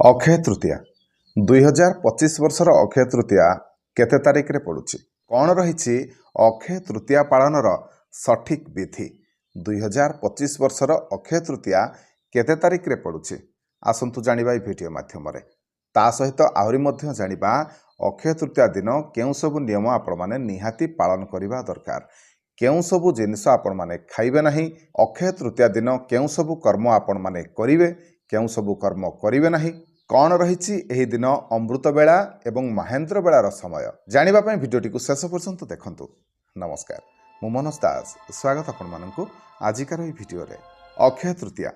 अक्षय तृतीया 2025 वर्षर अक्षय तृतीया केते तारिख रे पड़ुछि कौन रही अक्षय तृतीया पालनर सठिक विधि 2025 वर्षर अक्षय तृतीया केते तारिख रे पड़ुछि आसंतु जानिबा ए वीडियो माध्यम रे ता सहित आहुरी मध्य जानिबा अक्षय तृतीया दिन केउ सब नियम आपण माने निहाती पालन करिबा दरकार केउ सब जिनिस आपण माने खाइबे नाही अक्षय तृतीया दिन केउ सब कर्म आपण माने करिवे केउ सब कर्म करिवे नाही कौन रही एही दिन अमृत बेला एवं महेंद्र बेलार समय जानिबा पय भिडियोटी को शेष पर्यंत देखंतु। नमस्कार मु मनोज दास स्वागत आपण माननकु आजिकार ए भिडियो रे। अक्षय तृतीया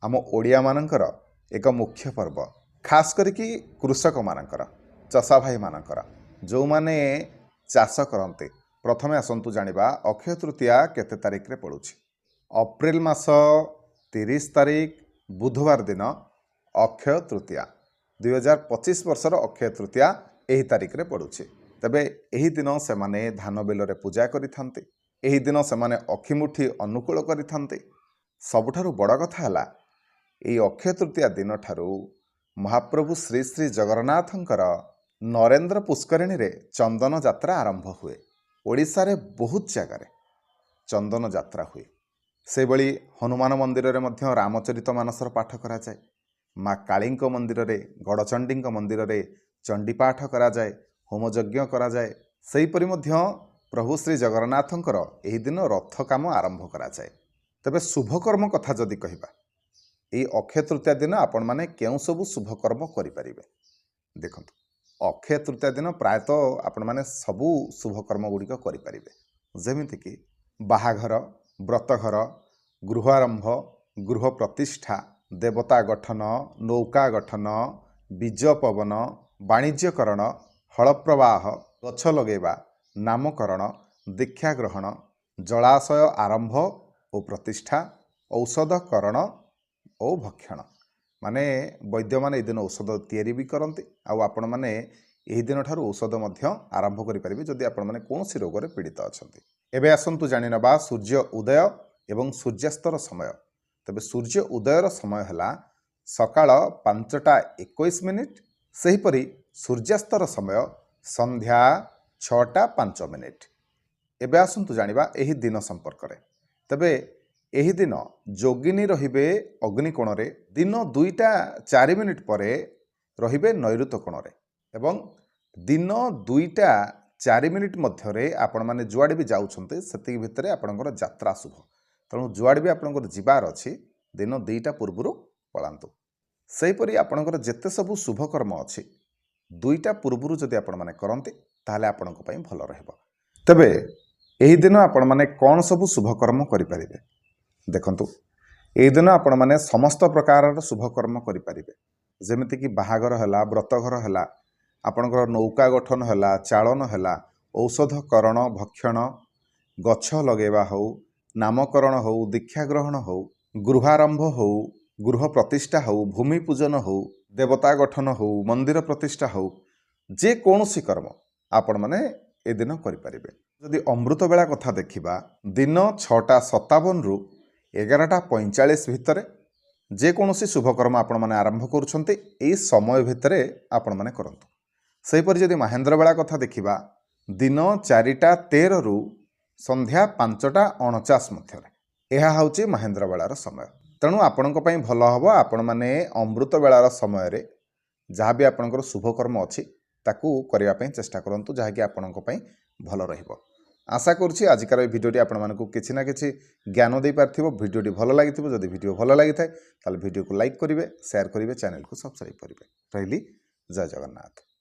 आम ओडिया मानकर एक मुख्य पर्व खास करिकी कृषक मानकर चषा भाई मानकर जो माने चाष करते प्रथमे आसंतु जानिबा अक्षय तृतीया केते तारिख रे पड़ुछि अप्रैल मास 30 तारिख बुधवार दिन अक्षय तृतीया 2025 वर्षर अक्षय तृतीया एही तारिख रे पड़ुछि। तबे एही दिन से माने धान बिल रे पूजा करिथान्ते एही दिन से माने अखिमुठी अनुकूल करिथान्ते सबुठारु बड़ कथा हला एही अक्षय तृतीया दिन ठारू महाप्रभु श्री श्री जगन्नाथंकर नरेंद्र पुष्करिणी रे चंदन यात्रा आरंभ हुए। ओडिशा रे बहुत जगह चंदन यात्रा हुए से बळी हनुमान मंदिर रे मध्य रामचरित मानसर पाठ करा जाए माँ काली मंदिर रे गड़चंडी मंदिर रे चंडी पाठ करा जाए होम यज्ञ करा जाए सेहीपरि मध्य प्रभु श्री जगन्नाथंकर एही दिन रथ काम आरंभ करा जाए। तबे शुभकर्म कथा जदि कहिबा एही अक्षय तृतीया दिन आपण माने केउ सब शुभकर्म करि परिबे। देखंतु अक्षय तृतीया दिन प्रायतः आपण माने सबु शुभकर्म गुड़िक करि परिबे जेमिति कि बाहाघर व्रतघर गृहारंभ गृह प्रतिष्ठा देवता गठन नौका गठन बीज पवन वाणिज्यकरण हल प्रवाह गछ लगेवा नामकरण दीक्षा ग्रहण जलाशय आरंभ और प्रतिष्ठा औषधकरण और भक्षण माने वैद्य माने ए दिन औषध तैयारी भी करते आपण माने एही दिन ठारू औषध मध्य आरंभ करि परिबे जदि आपण माने कोनोसी रोग रे पीड़ित अछंती। एबे आसंतु जानिनबा सूर्य उदय एवं सूर्यास्तर समय। तबे सूर्य उदयर समय है सकाळ 5:21 सेहीपरि सूर्यास्तर समय संध्या 6:05। एबे आसंतु जानिबा एही दिन संपर्क रे। तबे एही दिन जोगिनी रहिबे अग्निकोण रे दिन 2:04 परे रहिबे नैऋत्य कोण रे एवं दिन 2:04 मध्यरे आपण माने जुआडे भी जाउछन्ते सेति भितरे आपणकर यात्रा शुभ तेणु जुआडे भी आपणकर जिबार अछि दिन 2टा पूर्वरु पलांतु। सेहीपरि आपणकर जेते सबु शुभकर्म अछि 2टा पूर्वरु जदि आपण माने करन्ते ताहाले आपणक पई भलो रहबो। तबे एही दिन आपण माने कोन सबु शुभकर्म करि परिबे। देखंतु एही दिन आपण माने समस्त प्रकारर शुभकर्म करि परिबे जेमिति कि बाहागर हला व्रतघर हला आपणकर नौका गठन हला चालन हला औषधकरण भक्षण गछ लगेवा हो नामकरण हो दीक्षा ग्रहण हो गृहारंभ हो गृह प्रतिष्ठा हो भूमि पूजन हो देवता गठन हो मंदिर प्रतिष्ठा हो जे कौनसी कर्म आपण माने ए दिन करि परिबे। जदि अमृत बेला कथा देखिबा दिन 6:57 रु 11:45 भितरे जे कौनसी शुभकर्म आपण माने आरंभ करूछन्ते एई समय भितरे आपण माने करंतु। सेहीपरि जदि महेंद्र बेला कथा देखिबा दिन 4:13 रु संध्या 5:49 मध्यरे एहा हउची महेंद्र बेलार समय। तेणु आपणक पई भलो हबो आपण माने अमृत बेलार समय रे जहाँ भी आपणकर शुभकर्म अछि ताकू करिया पई चेष्टा करंतु जहाँ कि आपणक पई भलो रहिबो। आशा करछि आजिकार ए भिडियोटी आपण मानकु किछि ना किछि ज्ञान देई पारथिबो। भिडियोटी भलो लागिथिबो जदि भिडियो भलो लागिथाय ताले भिडियो को लाइक करिवे शेयर करिवे चैनल को सब्सक्राइब करिवे। रहिली जय जगन्नाथ।